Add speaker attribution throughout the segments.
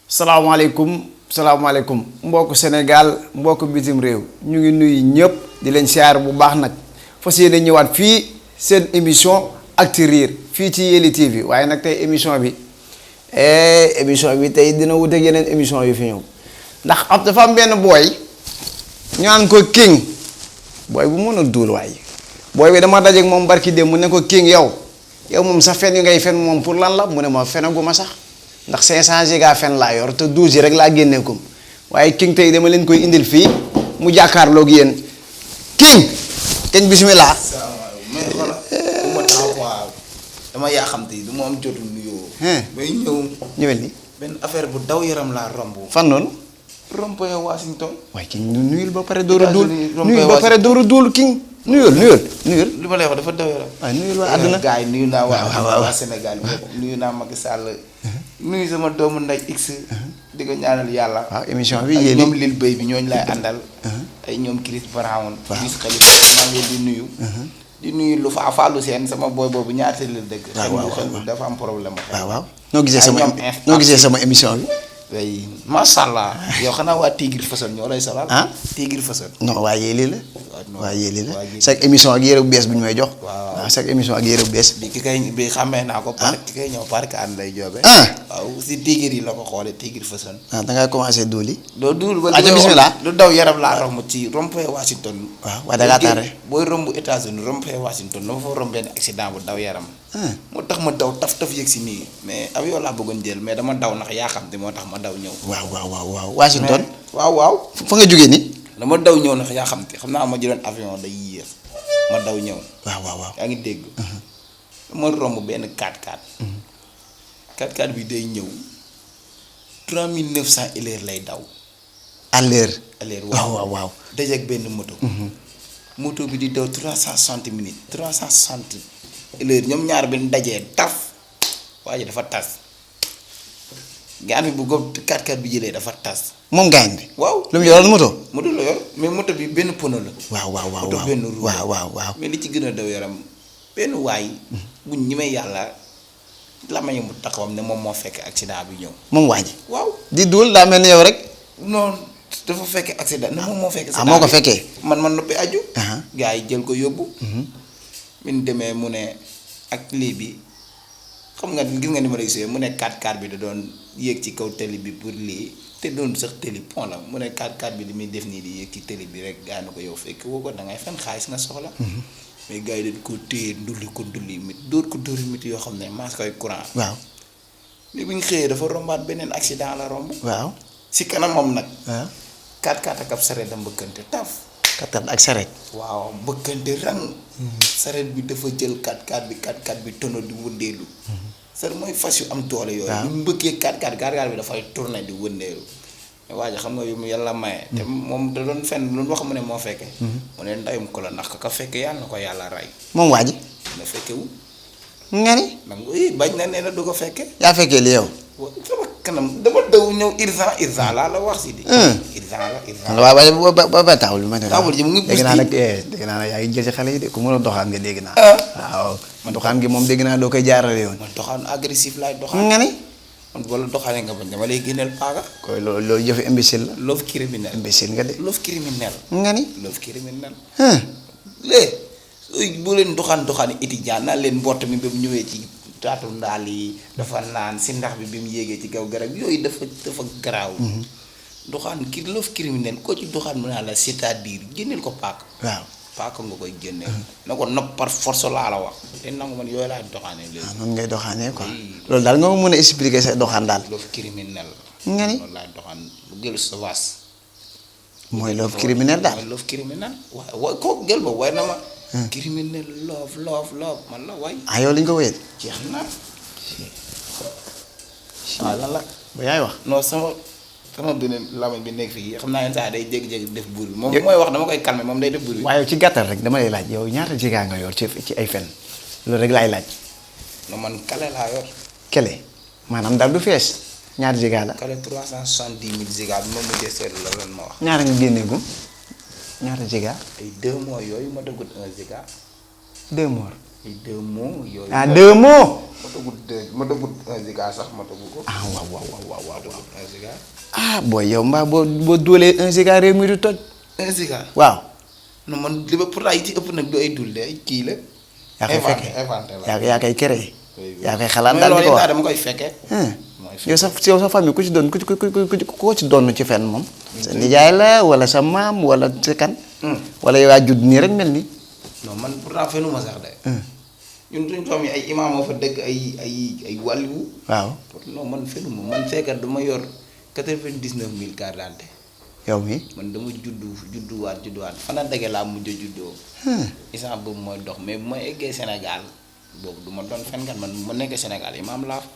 Speaker 1: salaamaaleykum mbokku Sénégal mbokku bitim réew ñu ngi nuyu ñëpp di leen siyaar bu baax nag fas yéene ñëwaat fii seen émission Actu Rire fii ci Yelli TV waaye nag tey émission bi tey dina wuteeg yeneen émission yu fi ñëw ndax dafa am benn booy ñu naan ko King booy bu mën a duul waaye booy bi dama dajeeg moom barki dem mu ne ko King yow moom sa fen yu ngay fen moom pour lan la mu ne ma fenaguma sax ndax 500 giga fen laa yor te 12 yi rek laa génne ko waaye King tey dama leen koy indil fii mu jàkkaarloog yéen King bismillah.
Speaker 2: mais xoolal bu ma taxaw waaw dama yaa xam te du ma am jotul nuyoo. bay
Speaker 1: ñëwel ni
Speaker 2: benn affaire bu daw yaram laa romb.
Speaker 1: fan noonu.
Speaker 2: rompoye Washington.
Speaker 1: waaye King nuyul ba pare door a duul nuyul ba pare door a duul King nuyul.
Speaker 2: li ma lay wax dafa daw yaram.
Speaker 1: waaye nuyul waa àdduna
Speaker 2: gars yi nuyu naa
Speaker 1: waaw
Speaker 2: waa Sénégal bi nuyu naa Macky Sall. nuyu sama doomu nday X. di ko ñaanal yàlla.
Speaker 1: waaw émission bi
Speaker 2: ay
Speaker 1: yéen
Speaker 2: ñoom Lil Bay bi ñooñu laay àndal. ay ñoom Chris Brown.
Speaker 1: waaw
Speaker 2: Chris Khalifa maa ngi leen di nuyu. di nuyu lu fa Fallou Sène sama boy boobu ñaata la dëgg. xel bi dafa am problème.
Speaker 1: waaw noo gisee sama émission bi.
Speaker 2: way macha allah yow xanaa waa Tigre Fason ñoo lay solal. Tigre Fason.
Speaker 1: non waa Yelli la. waa Yelli la chaque émission ak yére bu bees bu ñu may jox. waaw chaque émission ak yére bu bees.
Speaker 2: ki kay bi xàmmee naa ko. ki kay ñëw parc ànd lay joobe. waaw si Tigre yi la ko xoolee Tigre Fason.
Speaker 1: da ngay commencé duul yi.
Speaker 2: doo duul ba
Speaker 1: bismillah
Speaker 2: lu daw yaram laa romb ci rompoye Washington.
Speaker 1: waaw da ngaa tardé.
Speaker 2: booy romb États-Unis rompoye Washington dama fa romb benn accident bu daw yaram. moo tax ma daw taf yëg si nii mais avion laa bëggoon jël mais dama daw ndax yaa xam te moo tax ma daw ñëw.
Speaker 1: waaw Washington.
Speaker 2: waaw.
Speaker 1: fa nga jógee nii.
Speaker 2: dama daw ñëw ndax yaa xam te xam naa ma jëloon avion day yéex ma daw ñëw.
Speaker 1: waaw.
Speaker 2: yaa ngi dégg. dama romb benn 4x4. 4x4 bi day ñëw 3900 à l'heure lay daw.
Speaker 1: à l'heure.
Speaker 2: waaw. dajeeg benn moto. moto bi di daw 360 minutes. 360 à l'heure ñoom ñaar benn dajee taf waa ji dafa tas. gaan bi bu ko 4x4 bi jëlee dafa tas.
Speaker 1: moom gaan bi.
Speaker 2: waaw
Speaker 1: lu mu yoroon moto.
Speaker 2: moto la yor mais moto bi benn pono la.
Speaker 1: waaw
Speaker 2: moto benn roue.
Speaker 1: waaw.
Speaker 2: mais li ci gën a daw yaram benn waay. buñ ñi may yàlla la ma mu taxawam ne moom moo fekk accident bi ñëw.
Speaker 1: moom waa ji.
Speaker 2: waaw
Speaker 1: di duul daa mel ni yow rek.
Speaker 2: non dafa fekk accident ne moom moo fekk.
Speaker 1: moo ko fekkee.
Speaker 2: man noppi aju. gars yi jël ko yóbbu. min demee mu ne ak lii bi. xam nga gis nga ni ma la gisee mu ne 4x4 bi da doon yéeg ci kaw télé bi pour lii te doon sax télé pont la mu ne 4x4 bi li muy def nii di yéeg ci télé bi rek gaa na ko yow fekk woo ko da ngay fen xaalis nga soxla. mais gars yi dañ ko téye ndulli mit dóor ko dóori mit yoo xam ne maas koy courant.
Speaker 1: waaw.
Speaker 2: mais bu ñu xëyee dafa rombaat beneen accident la romb.
Speaker 1: waaw.
Speaker 2: si kanamam nag.
Speaker 1: waaw.
Speaker 2: 4x4 ak ab sareet da mbëkkante taf.
Speaker 1: 4x4 ak sareet.
Speaker 2: waaw mbëkkante rang. sareet bi dafa jël 4x4 bi tono di wëndeelu. sareet mooy fas yu am doole yooyu. bu mbëkkee 4x4 bi dafay tourné di wëndeelu. waa ji xam nga yu mu yàlla maye. te moom da doon fenn lu wax mu ne moo fekke. mu ne ndayum ko la ndax ka fekke yàlla na ko yàlla rey.
Speaker 1: moom waa ji.
Speaker 2: na fekke wu.
Speaker 1: nga ni.
Speaker 2: donc bañ na nee na du ko fekke.
Speaker 1: yaa fekkee li yow.
Speaker 2: sama kanam dama daw ñëw urgent laa la wax si di. urgent la.
Speaker 1: waaw ba taawul ma ne.
Speaker 2: taawul ji mu ngi
Speaker 1: dégg naa nag yaa ngi jël ci xale yi de ku mën a doxaan nga dégg naa. waaw man doxaan gi moom dégg naa doo koy jaarale yoon.
Speaker 2: man doxaan agressif laay doxaan.
Speaker 1: nga ni.
Speaker 2: man wala doxalee nga bañ dama lay génneel paaga.
Speaker 1: koy loolu jëfe imbécile la.
Speaker 2: love criminel.
Speaker 1: imbécile nga de.
Speaker 2: love criminel.
Speaker 1: nga ni.
Speaker 2: love criminel. léegi bu leen doxaan étudiant naa leen mbott mi ba mu ñëwee ci taatu ndaal yi dafa naan si ndax bi mu yéegee ci kaw garab yooyu dafa garaaw. doxaan love criminel koo ci doxaan mu naa la c'est-à-dire génneel ko paaka.
Speaker 1: waaw
Speaker 2: paaka nga koy génneel. na ko nopp par force laa la wax. te nangu man yooyu laay doxaanee léegi.
Speaker 1: noonu ngay doxaanee quoi. loolu daal nga ma mën a expliquer sa doxaan daal.
Speaker 2: love criminel.
Speaker 1: nga ni
Speaker 2: loolu laay doxaan bu gëlu sa waas.
Speaker 1: mooy love criminel daal.
Speaker 2: mooy love criminel waaye kooku gël ba way na ma. criminel love man la waay.
Speaker 1: yow li ñu ko wéyal.
Speaker 2: jeex na. lan la.
Speaker 1: ba yaay wax.
Speaker 2: non sama beneen lamañ bi nekk fii xam naa yenn saa day jékki-jékki def buur bi moom mooy wax dama koy calmer moom day def buur bi.
Speaker 1: waaye ci gàttal rek dama lay laaj yow ñaata giga nga yor ci ay fen loolu rek laay laaj.
Speaker 2: non man kale laa yor.
Speaker 1: kele maanaam daal du fees ñaata giga la.
Speaker 2: kale 370 000 giga bi moom mujjee seetlu la lan ma wax.
Speaker 1: ñaata nga génneegum ñaata giga.
Speaker 2: ay 2 mois yooyu ma dëggut 1 giga.
Speaker 1: 2 mois.
Speaker 2: ay 2 mots yooyu.
Speaker 1: ah 2 mots.
Speaker 2: matagut 1 giga sax matagu ko.
Speaker 1: ah waaw.
Speaker 2: matagut 1 giga.
Speaker 1: ah booy yow mbaa boo doolee 1 giga réew mi du toj.
Speaker 2: 1 giga.
Speaker 1: waaw.
Speaker 2: non man li ba pourtant yi ci ëpp nag du ay dul de ay kii la.
Speaker 1: yaa koy fekkee
Speaker 2: inventé
Speaker 1: yaa koy créé.
Speaker 2: oui.
Speaker 1: yaa koy xalaat daal di ko wax
Speaker 2: dama koy fekkee.
Speaker 1: yow sa famille ku ci doon ku ci doon ci fenn moom. sa nijaay la wala sa maam wala sa kan. wala yow yaa judd nii rek mel ni.
Speaker 2: non man pourtant fenuma sax de. ñun suñu famille ay imaam moo fa dëkk ay wàlliwu.
Speaker 1: waaw.
Speaker 2: non man fenuma man fekkat dama yor 99 000 carte d'identité.
Speaker 1: yow mi
Speaker 2: man dama judduwaat fana dëgg laa mujj a juddoo. instant boobu mooy dox mais bu ma eggee Sénégal boobu du ma doon fenkat man bu ma nekkee Sénégal imaam laa fa.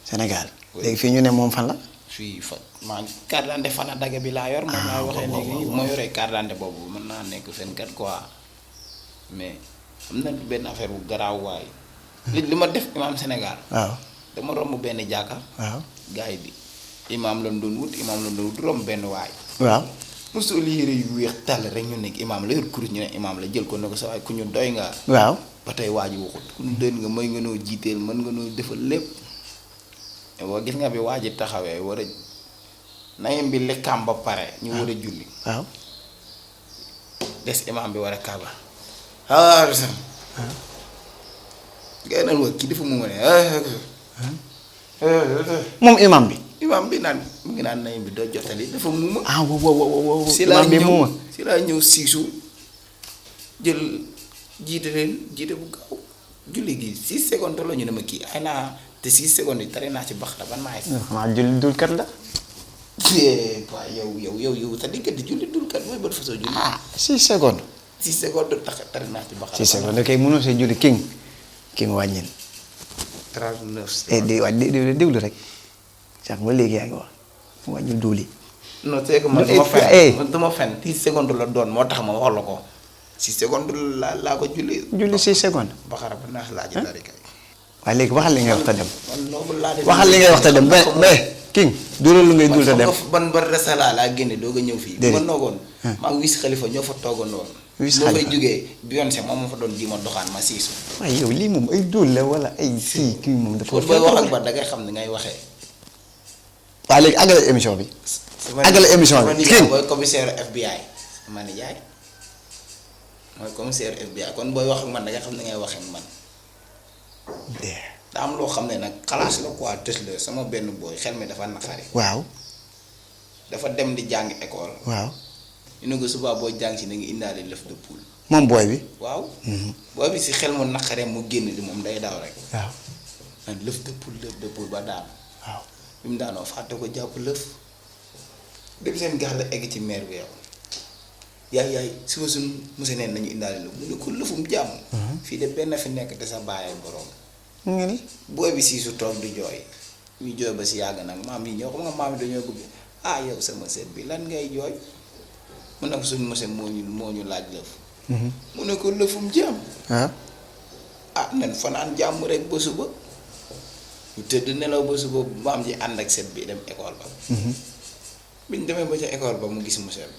Speaker 1: Sénégal. léegi fii ñu ne moom fan la.
Speaker 2: fii fa maa carte d'identité fana dëgg bi laa yor. moom laay waxee léegi bu ma yoree carte d'identité boobu mën naa nekk fenkat quoi mais am na benn affaire bu garaaw waay. li ma def imaam Sénégal.
Speaker 1: waaw
Speaker 2: dama romb benn jàkka.
Speaker 1: waaw.
Speaker 2: gars yi bi imaam lañ doon wut romb benn waay.
Speaker 1: waaw.
Speaker 2: mosul yére yu weex tàll rek ñu nekk imaam la yor kurus ñu ne imaam la jël ko ne ko sa waay ku ñu doy nga.
Speaker 1: waaw.
Speaker 2: ba tey waa ji waxut ku ñu doy nga may nga noo jiiteel mën nga noo defal lépp. boo gis nga bi waa ji taxawee war a nayem bi lekkaam ba pare. ñu war a julli.
Speaker 1: waaw.
Speaker 2: des imaam bi war a kaaba. ah. gars yi naan waa kii dafa mu ne
Speaker 1: moom imam bi.
Speaker 2: imaam bi naan mu ngi naan nayem bi doo jotali dafa muuma.
Speaker 1: ah wow.
Speaker 2: si laa
Speaker 1: imam bi
Speaker 2: ñëw
Speaker 1: muuma.
Speaker 2: si laa ñëw siisu jël jiite leen jiite bu gaaw julli gi 6 secondes la ñu ne ma kii ay naa te 6 secondes yi tare naa ci baxta ba naay.
Speaker 1: xanaa julli dul kat la.
Speaker 2: waaw yow sa diggante julli dul kat mooy bët façon julli.
Speaker 1: 6 secondes.
Speaker 2: 6 secondes tax tare naa ci baxta.
Speaker 1: 6 secondes kay mënoo see julli king wàññil.
Speaker 2: 39
Speaker 1: déglu rek. sax ba léegi yaa ngi wax wàññil duuli.
Speaker 2: non c'est que man dama fen 6 secondes la doon moo tax ma wax la ko 6 secondes laa ko julli.
Speaker 1: julli 6 secondes.
Speaker 2: baxara ba naax laa ji dari kay.
Speaker 1: waaye léegi waxal li ngay wax te dem.
Speaker 2: man noobu laa def
Speaker 1: waxal li ngay wax te dem ba king duulal lu ngay duul te dem.
Speaker 2: ban resala laa génne doog a ñëw fii.
Speaker 1: déedéet
Speaker 2: bu ma noogoon. maa ngi wis xalifa ñoo fa toogandoon.
Speaker 1: Wiz
Speaker 2: moo
Speaker 1: Khalifa
Speaker 2: fay jógee Beyoncé moom moo fa doon ji ma doxaan ma siisu.
Speaker 1: waaye yow lii moom ay duul la wala ay sii kii moom dafa.
Speaker 2: kon booy wax ak ba da ngay xam ne ngay waxee.
Speaker 1: waaw léegi àggale émission bi. àggale émission bi
Speaker 2: kii mooy commissaire FBI sama nijaay mooy commissaire FBI kon booy wax ak man da ngay xam ne ngay waxee ak man. daa am loo xam ne nag xalaas la quoi tës la sama benn booy xel mi dafa naqari.
Speaker 1: waaw.
Speaker 2: dafa dem di jàng école.
Speaker 1: waaw.
Speaker 2: ñu ne ko suba boo jàng si na nga indaale lëf de poule.
Speaker 1: moom booy bi.
Speaker 2: waaw. booy bi si xel mu naqaree mu génn di moom day daw rek.
Speaker 1: waaw.
Speaker 2: naan lëf de poule ba daanu.
Speaker 1: waaw.
Speaker 2: bi mu daanoo fàtte ko jàpp lëf. dem seen gax la egg ci meer bi yow. yaay suba suñ monsieur neen nañu indaale lëf mu ne ko lëfum jàmm. fii de benn fi nekk te sa bàyyee borom.
Speaker 1: mu ngi ni.
Speaker 2: booy bi si su toog di jooy. ñu jooy ba si yàgg nag maam yi ñoo xam nga maam yi dañoo bëgg ah yow sama seet bi lan ngay jooy. mu ne ko suñu monsieur moo ñu laaj lëf. mu ne ko lëfum jàmm.
Speaker 1: waaw.
Speaker 2: ah nen fanaan jàmm rek ba suba. ñu tëdd nelaw ba suba maam ji ànd ak set bi dem école ba. biñ demee ba ca école ba mu gis monsieur bi.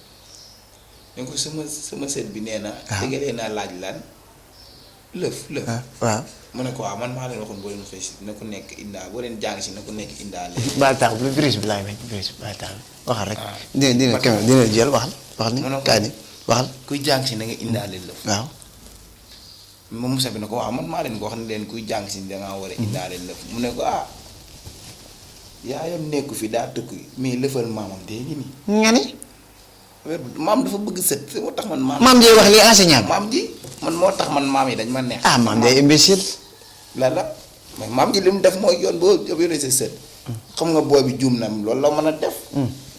Speaker 2: ne ko sama set bi nee na. dëggalee naa laaj lan lëf.
Speaker 1: waaw.
Speaker 2: mu ne ko waaw man maa leen waxoon boo leen xëy si na ko nekk indaa boo leen jàng si na ko nekk indaa léegi.
Speaker 1: baal tax bi virus bi laay bañ virus bi baal tax bi waxal rek. dina jël waxal ni. kaay ni waxal.
Speaker 2: kuy jàng si na nga indaale lëf.
Speaker 1: waaw.
Speaker 2: moom Moussa bi ne ko waaw man maa leen ko wax ne leen kuy jàng si dangaa war a indaale lëf mu ne ko yaayam nekku fi daa tëkk mais lëfal maamam dee ngi nii.
Speaker 1: nga ni.
Speaker 2: maam dafa bëgg sët moo tax man maam.
Speaker 1: maam ji wax li enseignant bi.
Speaker 2: maam ji man moo tax man maam yi dañ ma neex.
Speaker 1: maam day imbécile.
Speaker 2: la mais maam ji li mu def mooy yoon boo yoree sa sët. xam nga booy bi juum na loolu la mën a def.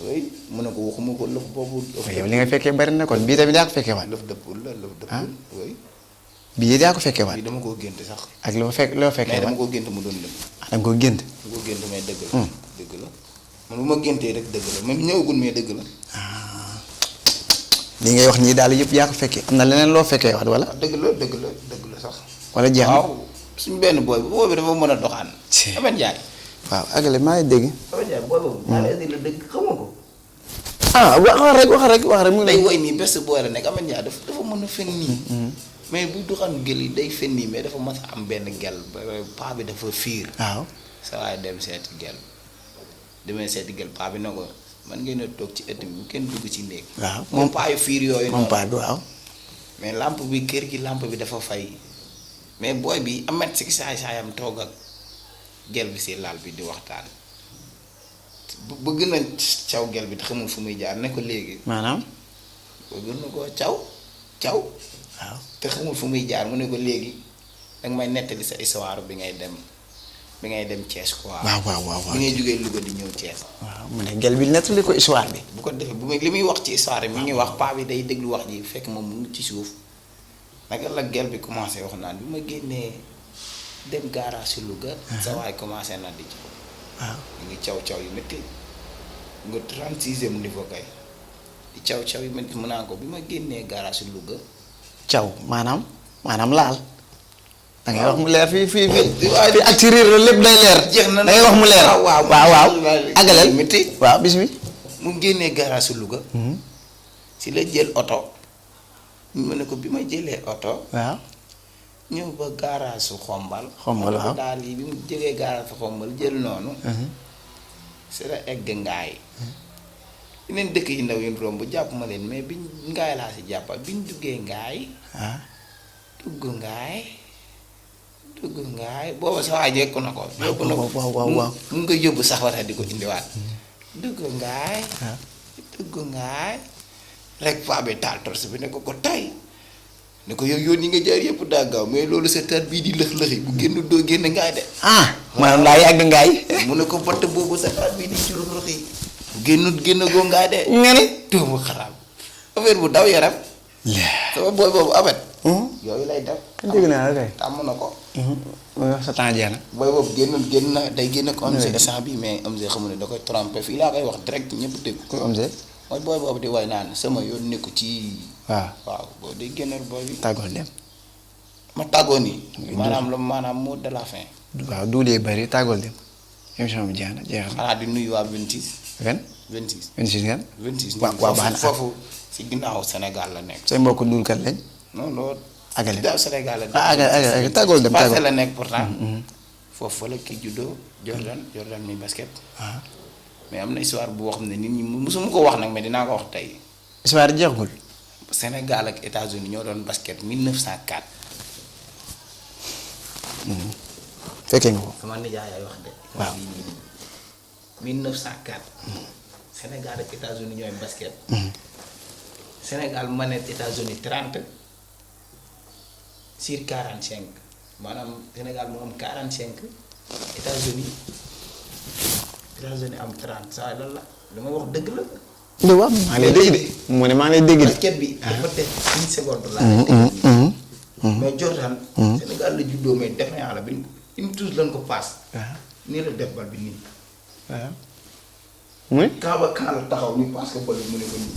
Speaker 2: oui mu ne ko waxuma ko lëf boobu.
Speaker 1: yow li nga fekkee bari na kon bii tamit yaa ko fekkee waat.
Speaker 2: lëf dëppul la lëf dëppul. oui.
Speaker 1: bii yaa ko fekkee waat.
Speaker 2: bii dama koo gént sax.
Speaker 1: ak loo fekkee
Speaker 2: mais
Speaker 1: waat.
Speaker 2: dama koo gént mu doon lëf.
Speaker 1: da nga koo gént.
Speaker 2: dama koo gént mais dëgg la. dëgg la man bu ma géntee rek dëgg la même ñëwagul mais dëgg la.
Speaker 1: li ngay wax nii daal yëpp yaa ko fekkee am na leneen loo fekkee waat wala.
Speaker 2: dëgg la sax.
Speaker 1: wala jeex na
Speaker 2: waaw suñu benn booy bi dafa mën a doxaan. Amet Njaay.
Speaker 1: waaw àggale maa ngi dégg.
Speaker 2: Amet Njaay booy boobu. maa ngi la dëgg xamoo ko.
Speaker 1: wax rek mu ngi
Speaker 2: day
Speaker 1: lay.
Speaker 2: woy nii best booy la nekk Amet Njaay dafa mën a fen nii. mais bu duxaan gel yi day fen nii mais dafa mas a am benn gel paa bi dafa fiir.
Speaker 1: waaw.
Speaker 2: sa waay dem seeti gel demee seeti gel paa bi na ko man ngeen a toog ci ëtt bi bu kenn dugg ci néeg.
Speaker 1: waaw
Speaker 2: moom paa yu fiir yooyu.
Speaker 1: moom paa bi waaw.
Speaker 2: mais lampe bi kër gi lampe bi dafa fay mais booy bi amet si saay-saayam toog ak gel bi si laal bi di waxtaan bëgg na caw gel bi te xamul fu muy jaar ne ko léegi.
Speaker 1: maanaam.
Speaker 2: bëgg na ko caw.
Speaker 1: waaw.
Speaker 2: te xamul fu muy jaar mu ne ko léegi danga may nettali sa histoire bi ngay dem Thiès quoi.
Speaker 1: waaw.
Speaker 2: bi ngay jógee Louga di ñëw Thiès.
Speaker 1: waaw mu ne gel bi nettali ko histoire bi.
Speaker 2: bu ko defee li muy wax ci histoire bi mi ngi wax paa bi day déglu wax ji fekk moom mu ngi ci suuf naka la gel bi commencé wax naan bi ma génnee dem garage si Louga. sa waay commencé na di ci.
Speaker 1: waaw.
Speaker 2: mu ngi caw yu métti nga 36e niveau kay di caw yu métti mu naan ko bi ma génnee garage si Louga.
Speaker 1: caw maanaam laal. da ngay wax mu leer fii
Speaker 2: waaw
Speaker 1: ak ci riir la lépp day leer.
Speaker 2: jeex na
Speaker 1: da ngay wax mu leer. waaw agaleel
Speaker 2: métti.
Speaker 1: waaw bis bi.
Speaker 2: mu génnee garage si Louga. si la jël oto. mu ne ko bi ma jëlee oto.
Speaker 1: waaw.
Speaker 2: ñëw ba garage su xombal.
Speaker 1: waaw
Speaker 2: daal yi bi mu jógee garage su xombal jël noonu. si la egg ngaay. yeneen dëkk yi ndaw yi romb jàpp ma leen mais biñ ngaay laa si jàppal biñ duggee ngaay. dugg ngaay booba sa waay jekku na ko. yóbbu na ko
Speaker 1: waaw.
Speaker 2: mu ngi koy yóbbu saxwara di ko indiwaat. dugg ngaay. rek paa bi taal torse bi ne ko tay ne ko yoon yi nga jaar yëpp daa gaaw mais loolu sa taat bii di lëx-lëxi bu génn doo génn ngaay de.
Speaker 1: maanaam daa yàgg ngaay.
Speaker 2: mu ne ko batt boobu sa taat bii di curux-ruxi bu génn goo ngaay de.
Speaker 1: nga ne.
Speaker 2: doomu xaraam affaire bu daw yaram. sama booy boobu abet. yooyu lay def.
Speaker 1: dégg naa la kay.
Speaker 2: tàmm na ko.
Speaker 1: sa temps jeex na.
Speaker 2: booy boobu génn na day génn ko am si instant bi mais am si xamul ne da koy trompé fii laa koy wax direct ñëpp dégg.
Speaker 1: ku am see.
Speaker 2: mooy booy boobu di way naan sama yoon nekku ci.
Speaker 1: waaw
Speaker 2: boo day génneel booy bi.
Speaker 1: tàggoo dem.
Speaker 2: ma tàggoo nii. maanaam mot de la fin.
Speaker 1: waaw duulee bari tàggoo dem. émission bi jeex na jeexal na.
Speaker 2: xanaa di nuyu waa 26. 26
Speaker 1: ngeen.
Speaker 2: 26
Speaker 1: waaw baax na
Speaker 2: foofu si ginnaaw Sénégal la nekk.
Speaker 1: say mbokk duulkat lañ.
Speaker 2: non loolu.
Speaker 1: agale
Speaker 2: ginnaaw Sénégal la nekk.
Speaker 1: agale tàggoo dem
Speaker 2: Passé la nekk pourtant. foofu fa la kii juddoo Jordan mi basket. mais am na histoire boo xam ne nit ñi mosuma ko wax nag mais dinaa ko wax tey.
Speaker 1: histoire jeexul.
Speaker 2: Sénégal ak États-Unis ñoo doon basket 1904.
Speaker 1: fekkee nga ko.
Speaker 2: sama nijaay ay wax de.
Speaker 1: waaw
Speaker 2: 1904. Sénégal ak États-Unis ñooy basket. Sénégal manette États-Unis 30 sur 45 maanaam Sénégal moo am 45 États-Unis am 30 saa lan la dama wax dëgg la.
Speaker 1: waaw maa ngi lay dégg de. mu ne maa ngi lay dégg de.
Speaker 2: basket bi dafa def 1 seconde la. mais Jordan. Sénégal la juddoo mais def na yàlla bi une touche lañ ko paas. nii la def bal bi nii.
Speaker 1: waaw. muy.
Speaker 2: Kaaba Kaan la taxaw ñu paas ko bal bi mu ne ko nii.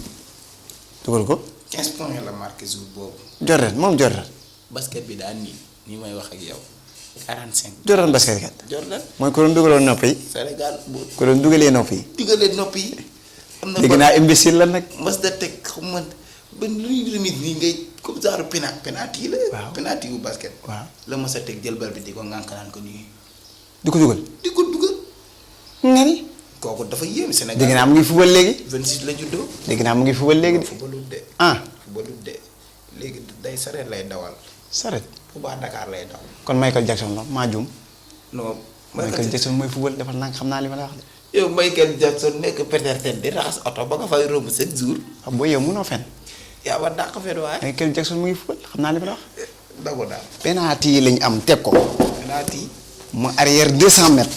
Speaker 1: dugal ko.
Speaker 2: 15 points la marqué jour boobu.
Speaker 1: Jordan.
Speaker 2: basket bi daa nii may wax ak yow 45.
Speaker 1: Jordan basket kat.
Speaker 2: Jordan.
Speaker 1: mooy ku doon dugaloon nopp yi.
Speaker 2: Sénégal bu
Speaker 1: ku doon dugalee nopp yi.
Speaker 2: dugalee nopp yi. am na
Speaker 1: dégg naa imbécile la nag.
Speaker 2: mas da teg xam nga ba luy remise nii ngay comme genre penalty la.
Speaker 1: waaw
Speaker 2: penalty wu basket.
Speaker 1: waaw
Speaker 2: la mas a teg jël bal bi di ko ngànk naan ko nii.
Speaker 1: di ko dugal. nga ni.
Speaker 2: kooku dafa yéeme Sénégal.
Speaker 1: dégg naa mu ngi fubal léegi.
Speaker 2: 26 la juddoo.
Speaker 1: dégg naa mu ngi fubal léegi de.
Speaker 2: fubalut de. fubalut de léegi day sareet lay dawal.
Speaker 1: saret.
Speaker 2: Touba Dakar lay daw.
Speaker 1: kon Michael Jackson la maa juum.
Speaker 2: non
Speaker 1: Michael Jackson mooy fubal defal naa xam naa li ma la wax de.
Speaker 2: yow Michael Jackson nekk Petersen di raxas oto ba nga fay romb 7 jours.
Speaker 1: waaw booy yow mënoo fen.
Speaker 2: yaa war dàq fen waaye.
Speaker 1: Michael Jackson mu ngi fubal xam naa li ma la wax.
Speaker 2: dago daal.
Speaker 1: penalty yi lañ am teg ko.
Speaker 2: penalty.
Speaker 1: mu arrière 200 mètres.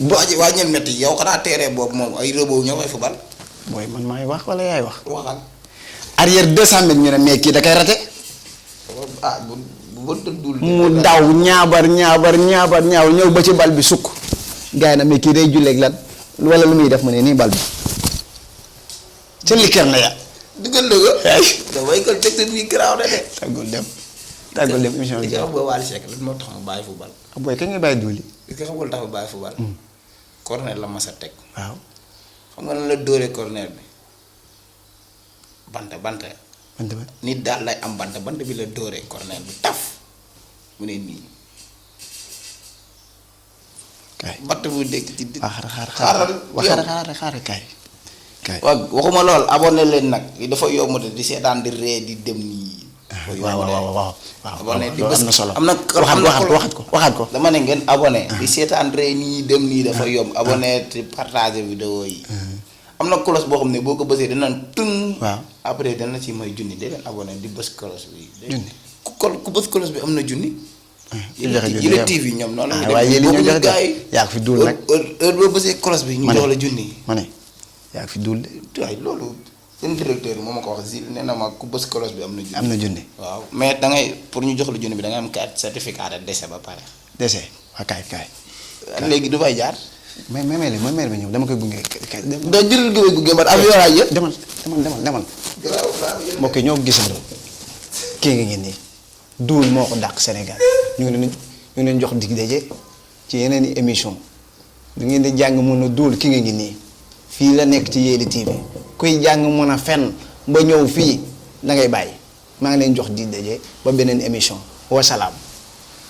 Speaker 2: waa ñeen métti yow xanaa terrain boobu moom ay rëboo ñoo koy fubal.
Speaker 1: booy man maay wax wala yaay wax.
Speaker 2: waxal.
Speaker 1: arrière 200 mètres ñu ne mais kii da koy raté.
Speaker 2: bu dul.
Speaker 1: mu daw ñaabar ñëw ba ci bal bi sukk. gars yi na mais kii day julleeg lan wala lu muy def mu ne nii bal bi. ca likkër na ya.
Speaker 2: digal la ko.
Speaker 1: ay.
Speaker 2: damay ko teg seen bii garaaw na de.
Speaker 1: tàggul dem émission bi.
Speaker 2: li nga xam nga Wally Seck lan moo tax mu bàyyi fubal.
Speaker 1: booy kañ nga bàyyi duuli.
Speaker 2: li nga xam nga lu tax mu bàyyi fubal. corner la mas a teg.
Speaker 1: waaw.
Speaker 2: xam nga lan la dóoree corner bi bant nit daal lay am bant bi la dóoree corner bi taf mu ne nii.
Speaker 1: kaay
Speaker 2: bant bu nekk ci.
Speaker 1: xaaral kaay.
Speaker 2: waaw waxuma lool abonné leen nag li dafa yomb di seetaan di ree di dem nii.
Speaker 1: waaw
Speaker 2: abonné di
Speaker 1: am na solo
Speaker 2: am na
Speaker 1: waxaat ko.
Speaker 2: dama ne ngeen abonné. di seetaan ree nii dem nii dafa yomb abonné te partager vidéo yi. am na cloche boo xam ne boo ko bësee danañ tun.
Speaker 1: waaw
Speaker 2: après dana ci may junni de leen abonné di bës cloche bi.
Speaker 1: junni
Speaker 2: ku bës cloche bi am na junni.
Speaker 1: joxe
Speaker 2: Yële TV ñoom noonu la.
Speaker 1: waaye yéen ñoo joxe
Speaker 2: gars yi
Speaker 1: yaa ko fi duul nag.
Speaker 2: heure boo bësee cloche bi ñu jox la junni.
Speaker 1: ma ne yaa ko fi duul de.
Speaker 2: waaye loolu seen directeur moo ma ko wax si nee na ma ku bës cloche bi am na junni.
Speaker 1: am na junni.
Speaker 2: waaw mais da ngay pour ñu jox la junni bi da ngay am carte certificat de décès ba pare.
Speaker 1: dese waa kaay.
Speaker 2: léegi du fay jaar.
Speaker 1: mais ñëw dama koy gunge kaay.
Speaker 2: doo jël gunge ba avion laay yëpp.
Speaker 1: demal. mbokk yi ñoo gisandoo kii nga ngeen nii duul moo ko dàq Sénégal ñu ngi leen jox dig daje ci yeneen i émission da ngeen di jàng mën a duul ki nga ngi nii fii la nekk ci Yelli TV kuy jàng mën a fen ba ñëw fii da ngay bàyyi maa ngi leen jox dig daje ba beneen émission wasalaam.